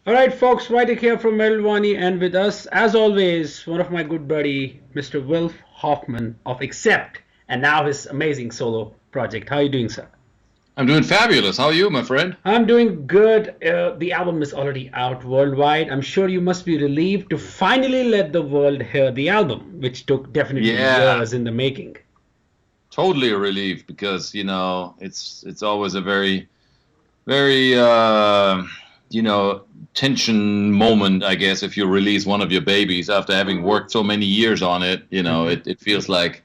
All right, folks, Vitek here from Wani, and with us, as always, one of my good buddy, Mr. Wolf Hoffmann of Accept, and now his amazing solo project. How are you doing, sir? I'm doing fabulous. How are you, my friend? I'm doing good. The album is already out worldwide. I'm sure you must be relieved to finally let the world hear the album, which took definitely Yeah, years in the making. totally a relief because it's always a very tension moment, I guess, if you release one of your babies after having worked so many years on it. It feels like,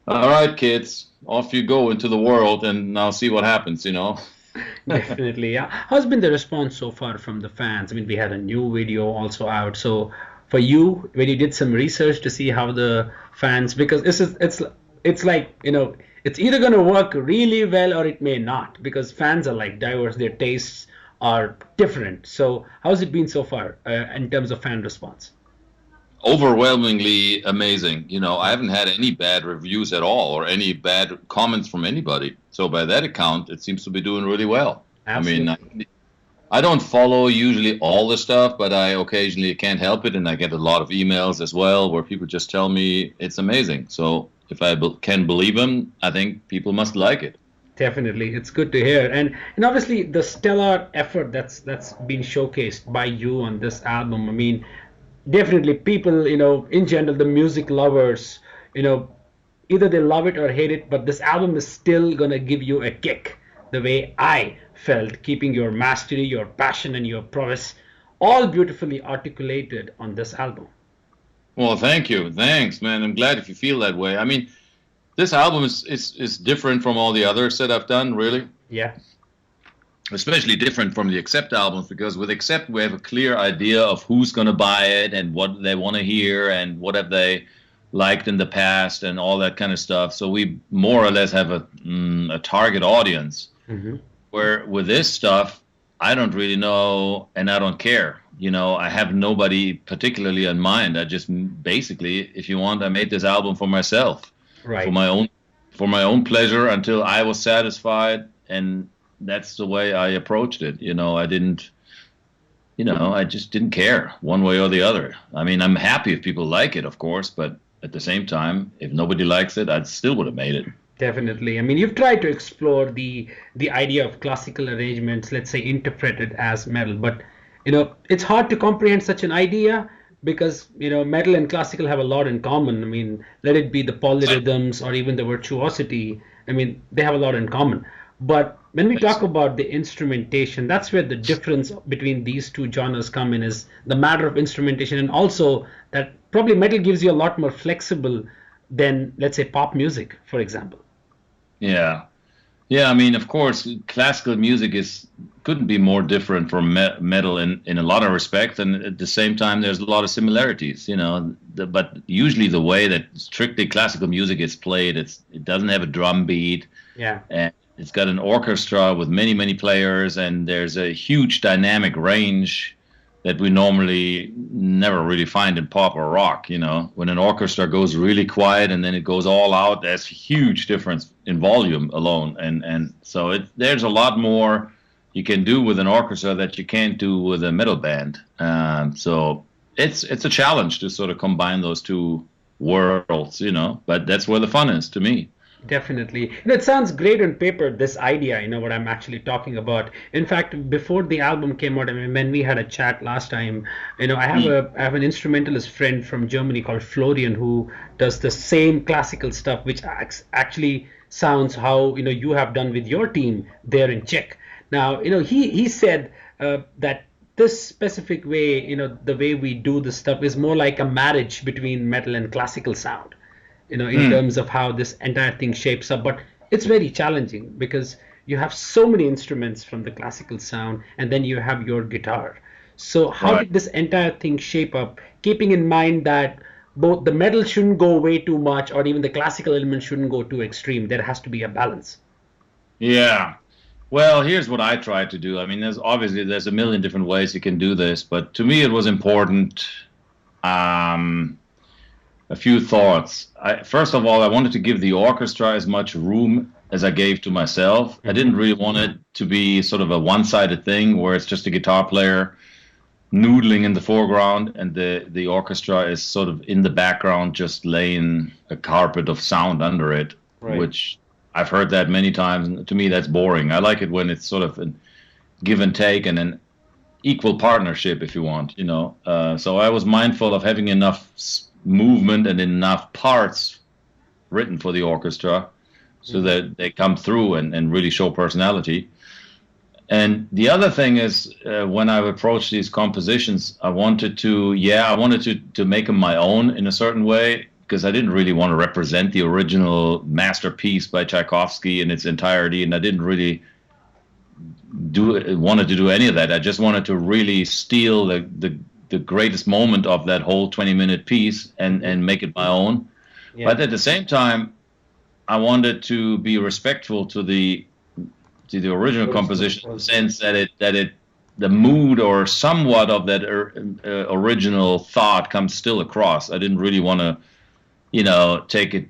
all right, kids, off you go into the world and now see what happens. Definitely, yeah. How's been the response so far from the fans? I mean, we had a new video also out. So for you, when you did some research to see how the fans, because it's like, it's either going to work really well or it may not, because fans are like diverse, their tastes are different. So how's it been so far in terms of fan response? Overwhelmingly amazing. I haven't had any bad reviews at all or any bad comments from anybody. So by that account, it seems to be doing really well. I mean, Absolutely. I don't follow usually all the stuff, but I occasionally can't help it, and I get a lot of emails as well where people just tell me it's amazing. So if I can believe them, I think people must like it. Definitely, it's good to hear, and obviously the stellar effort that's been showcased by you on this album. I mean, definitely people, in general, the music lovers, you know, either they love it or hate it, but this album is still gonna give you a kick. The way I felt, keeping your mastery, your passion, and your prowess all beautifully articulated on this album. Well, thank you. Thanks, man. I'm glad if you feel that way. I mean, this album is different from all the others that I've done, really. Yeah, Especially different from the Accept albums because with Accept we have a clear idea of who's going to buy it and what they want to hear and what have they liked in the past and all that kind of stuff. So we more or less have a target audience. hmm Where with this stuff, I don't really know and I don't care. I have nobody particularly in mind. I just basically, if you want, I made this album for myself, for right. my own for my own pleasure until I was satisfied, and that's the way I approached it. I just didn't care one way or the other. I mean, I'm happy if people like it, of course, but at the same time, if nobody likes it, I still would have made it. Definitely. I mean, you've tried to explore the idea of classical arrangements, let's say interpreted as metal, but it's hard to comprehend such an idea because metal and classical have a lot in common. I mean, let it be the polyrhythms or even the virtuosity. I mean, they have a lot in common. But when we talk about the instrumentation, that's where the difference between these two genres come in is the matter of instrumentation, and also that probably metal gives you a lot more flexible than, let's say, pop music, for example. Yeah. Yeah, I mean, of course, classical music is couldn't be more different from metal in a lot of respects, and at the same time, there's a lot of similarities. But usually the way that strictly classical music is played, it doesn't have a drum beat, Yeah. and it's got an orchestra with many many players, and there's a huge dynamic range that we normally never really find in pop or rock. When an orchestra goes really quiet and then it goes all out, there's a huge difference in volume alone, and so there's a lot more you can do with an orchestra that you can't do with a metal band. So it's a challenge to sort of combine those two worlds, but that's where the fun is to me. Definitely. It sounds great on paper, this idea, what I'm actually talking about. In fact, before the album came out, I mean, when we had a chat last time, I have an instrumentalist friend from Germany called Florian who does the same classical stuff, which actually sounds how, you have done with your team there in Czech. Now, he said that this specific way, the way we do this stuff is more like a marriage between metal and classical sound, in Mm, terms of how this entire thing shapes up. But it's very challenging because you have so many instruments from the classical sound, and then you have your guitar. So, how right. did this entire thing shape up, keeping in mind that both the metal shouldn't go way too much, or even the classical element shouldn't go too extreme? There has to be a balance. Yeah. Well, here's what I tried to do. I mean, there's a million different ways you can do this, but to me it was important. Um, a few thoughts. First of all, I wanted to give the orchestra as much room as I gave to myself. I hmm didn't really want it to be sort of a one-sided thing where it's just a guitar player noodling in the foreground, and the orchestra is sort of in the background, just laying a carpet of sound under it, Right. which I've heard that many times, and to me that's boring. I like it when it's sort of a give and take and an equal partnership, if you want, you know. So I was mindful of having enough movement and enough parts written for the orchestra so that they come through and really show personality. And the other thing is, when I approached these compositions, I wanted to make them my own in a certain way, because I didn't really want to represent the original masterpiece by Tchaikovsky in its entirety, and I didn't really wanted to do any of that. I just wanted to really steal the greatest moment of that whole 20-minute piece and make it my own. Yeah. But at the same time, I wanted to be respectful to the original composition, in the sense that the mood or somewhat of that original thought comes still across. I didn't really want to, you know, take it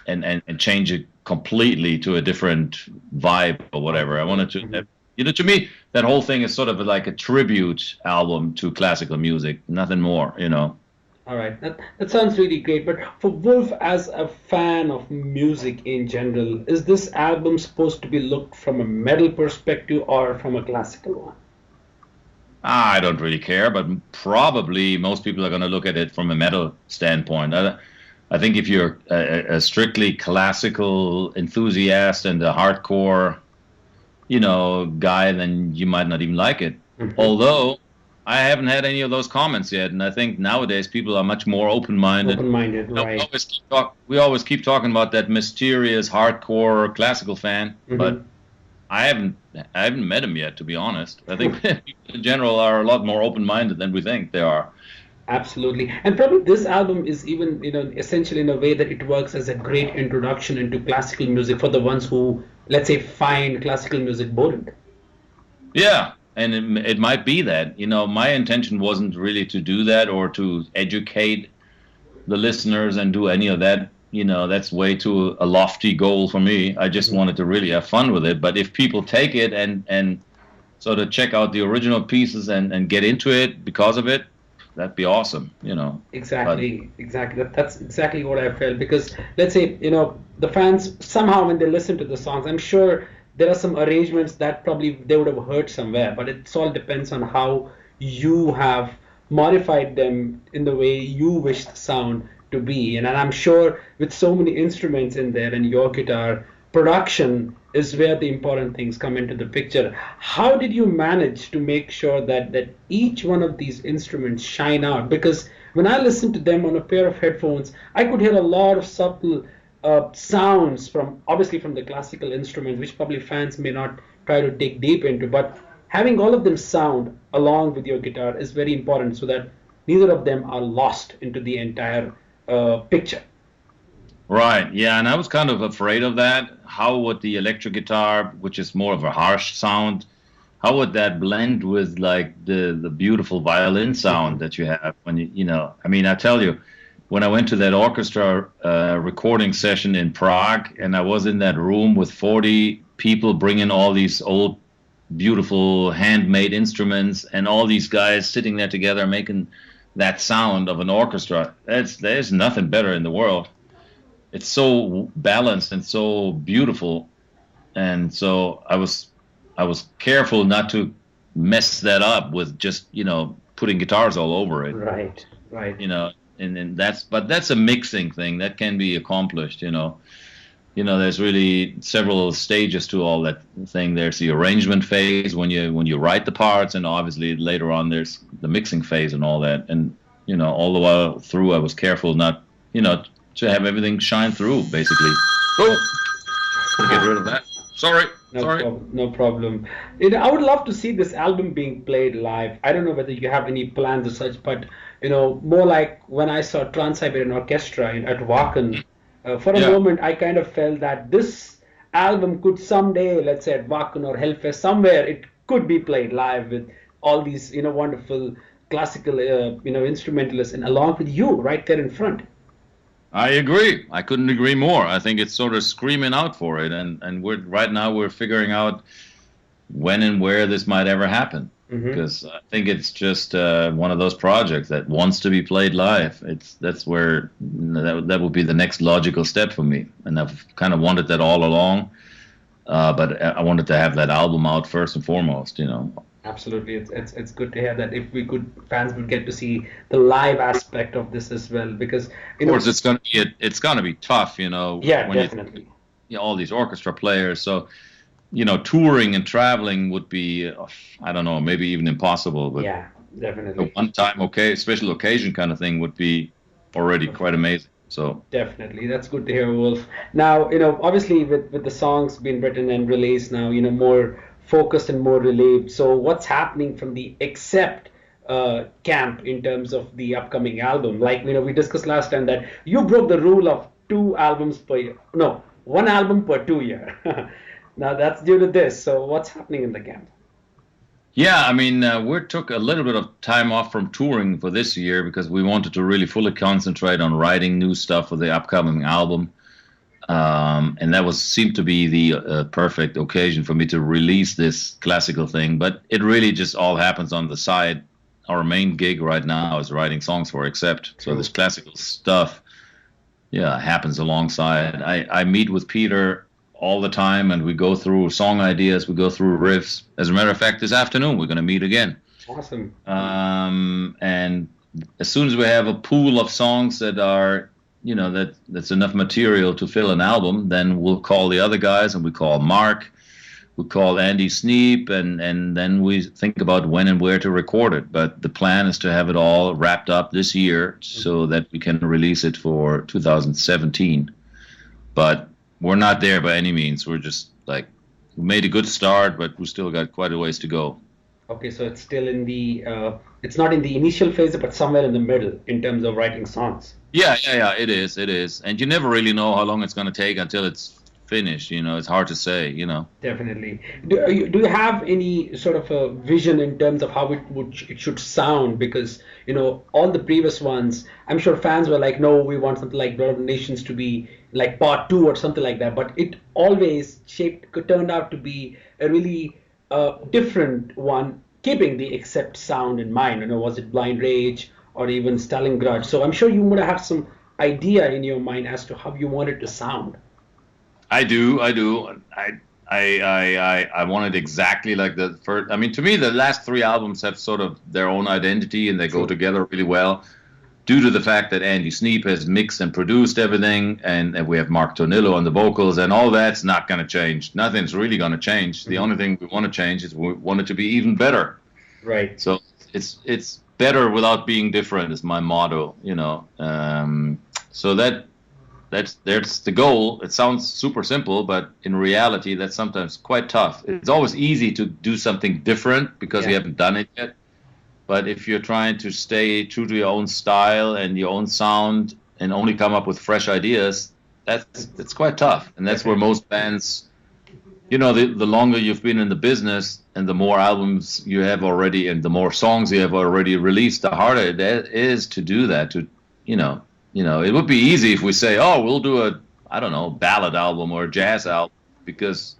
and change it completely to a different vibe or whatever. I wanted to, you know, to me, that whole thing is sort of like a tribute album to classical music, nothing more, you know. All right, that sounds really great. But for Wolf, as a fan of music in general, is this album supposed to be looked from a metal perspective or from a classical one? I don't really care, but probably most people are going to look at it from a metal standpoint. I think if you're a strictly classical enthusiast and a hardcore, you know, guy, then you might not even like it. Mm-hmm. Although I haven't had any of those comments yet, and I think nowadays people are much more open-minded. Open-minded, right. We always keep talking about that mysterious hardcore classical fan, but I haven't met him yet, to be honest. I think people in general are a lot more open-minded than we think they are. Absolutely. And probably this album is even, you know, essentially in a way that it works as a great introduction into classical music for the ones who, let's say, find classical music boring. Yeah, and it might be that. You know, my intention wasn't really to do that or to educate the listeners and do any of that. You know, that's way too a lofty goal for me. I just wanted to really have fun with it. But if people take it and sort of check out the original pieces and get into it because of it, that'd be awesome, you know. Exactly. That's exactly what I felt, because let's say, you know, the fans somehow when they listen to the songs, I'm sure there are some arrangements that probably they would have heard somewhere, but it all depends on how you have modified them in the way you wish the sound to be. And I'm sure with so many instruments in there and your guitar, production is where the important things come into the picture. How did you manage to make sure that each one of these instruments shine out? Because when I listened to them on a pair of headphones, I could hear a lot of subtle sounds from the classical instruments, which probably fans may not try to dig deep into. But having all of them sound along with your guitar is very important, so that neither of them are lost into the entire picture. Right, yeah, and I was kind of afraid of that. How would the electric guitar, which is more of a harsh sound, how would that blend with like the beautiful violin sound that you have when you know, I mean, I tell you, when I went to that orchestra recording session in Prague, and I was in that room with 40 people bringing all these old, beautiful handmade instruments, and all these guys sitting there together making that sound of an orchestra, there's nothing better in the world. It's so balanced and so beautiful, and so I was careful not to mess that up with just, you know, putting guitars all over it. Right. You know, and that's a mixing thing that can be accomplished. You know, there's really several stages to all that thing. There's the arrangement phase when you write the parts, and obviously later on there's the mixing phase and all that. And you know, all the while through, I was careful not, you know, to have everything shine through, basically. Oh, get rid of that. Sorry. No problem. You know, I would love to see this album being played live. I don't know whether you have any plans or such, but you know, more like when I saw Trans-Siberian Orchestra at Wacken, for a moment I kind of felt that this album could someday, let's say at Wacken or Hellfest, somewhere it could be played live with all these, you know, wonderful classical, you know, instrumentalists, and along with you right there in front. I agree. I couldn't agree more. I think it's sort of screaming out for it, and we're figuring out when and where this might ever happen. because I think it's just one of those projects that wants to be played live. That's where that would be the next logical step for me, and I've kind of wanted that all along. But I wanted to have that album out first and foremost, Absolutely, it's good to hear that. If we could, fans would get to see the live aspect of this as well, because of course it's gonna be tough, Yeah, when definitely. all these orchestra players. So, touring and traveling would be, I don't know, maybe even impossible. But Yeah, definitely. a one-time, special occasion kind of thing would be already quite amazing. So Definitely, that's good to hear, Wolf. Now, obviously with the songs being written and released now, more focused and more relieved. So what's happening from the Accept camp in terms of the upcoming album? Like, we discussed last time that you broke the rule of 2 albums per year. No, 1 album per 2 year. Now that's due to this. So what's happening in the camp? yeah, I mean, we took a little bit of time off from touring for this year because we wanted to really fully concentrate on writing new stuff for the upcoming album. And that seemed to be the perfect occasion for me to release this classical thing. But it really just all happens on the side. Our main gig right now is writing songs for Accept. So this classical stuff, happens alongside. I meet with Peter all the time, and we go through song ideas, we go through riffs. As a matter of fact, this afternoon we're going to meet again. Awesome. And as soon as we have a pool of songs that are that's enough material to fill an album, then we'll call the other guys, and we call Mark, we call Andy Sneap, and then we think about when and where to record it. But the plan is to have it all wrapped up this year so that we can release it for 2017. But we're not there by any means. We're just we made a good start, but we still got quite a ways to go. Okay, so it's still in the it's not in the initial phase, but somewhere in the middle in terms of writing songs. Yeah, it is. And you never really know how long it's going to take until it's finished. It's hard to say. Definitely. Do you have any sort of a vision in terms of how it should sound? Because all the previous ones, I'm sure fans were like, no, we want something like Blood of the Nations to be like part 2 or something like that. But it always turned out to be a really different one, keeping the Accept sound in mind. Was it Blind Rage or even Stalingrad? So I'm sure you would have some idea in your mind as to how you want it to sound. I do. I want it exactly like the first. I mean, to me, the last 3 albums have sort of their own identity, and they go together really well, due to the fact that Andy Sneap has mixed and produced everything, and we have Mark Tornillo on the vocals, and all that's not going to change. Nothing's really going to change. The only thing we want to change is we want it to be even better. Right. So it's better without being different is my motto. So that's the goal. It sounds super simple, but in reality, that's sometimes quite tough. It's always easy to do something different because you haven't done it yet. But if you're trying to stay true to your own style and your own sound and only come up with fresh ideas, that's quite tough. And that's where most bands, the longer you've been in the business and the more albums you have already and the more songs you have already released, the harder it is to do that. It would be easy if we say, oh, we'll do a ballad album or a jazz album, because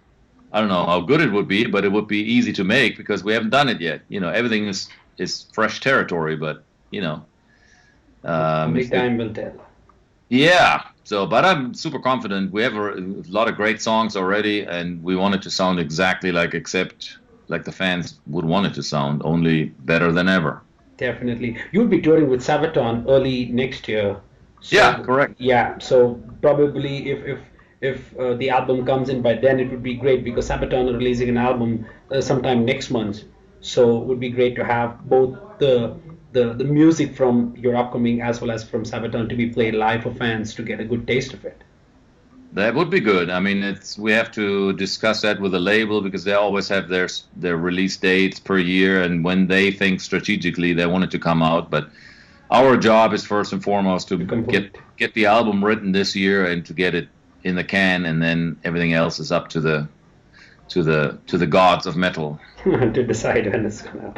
I don't know how good it would be, but it would be easy to make because we haven't done it yet. Everything is fresh territory, but only time will tell. Yeah. So, but I'm super confident. We have a lot of great songs already, and we want it to sound exactly Accept like the fans would want it to sound, only better than ever. Definitely. You'll be touring with Sabaton early next year. So, yeah, correct. Yeah, so probably if the album comes in by then, it would be great, because Sabaton are releasing an album sometime next month. So it would be great to have both the music from your upcoming as well as from Sabaton to be played live for fans to get a good taste of it. That would be good. I mean, we have to discuss that with the label, because they always have their release dates per year, and when they think strategically they want it to come out. But our job is first and foremost to get the album written this year and to get it in the can, and then everything else is up to the gods of metal to decide when it's gonna.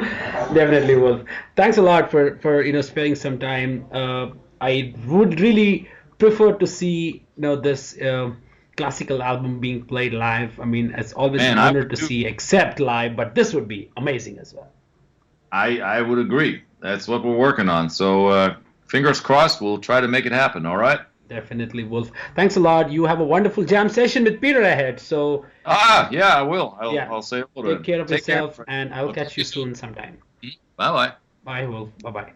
Definitely, Wolf. Thanks a lot for sparing some time. I would really prefer to see this classical album being played live. I mean, it's always an honor to see Accept live, but this would be amazing as well. I would agree. That's what we're working on. So fingers crossed, we'll try to make it happen. All right. Definitely, Wolf. Thanks a lot. You have a wonderful jam session with Peter ahead. So Yeah, I will. yeah, I'll say hello to him. take care of Take care. yourself, and I'll I'll talk catch to you you soon. soon sometime. Bye bye. Bye, Wolf. Bye bye.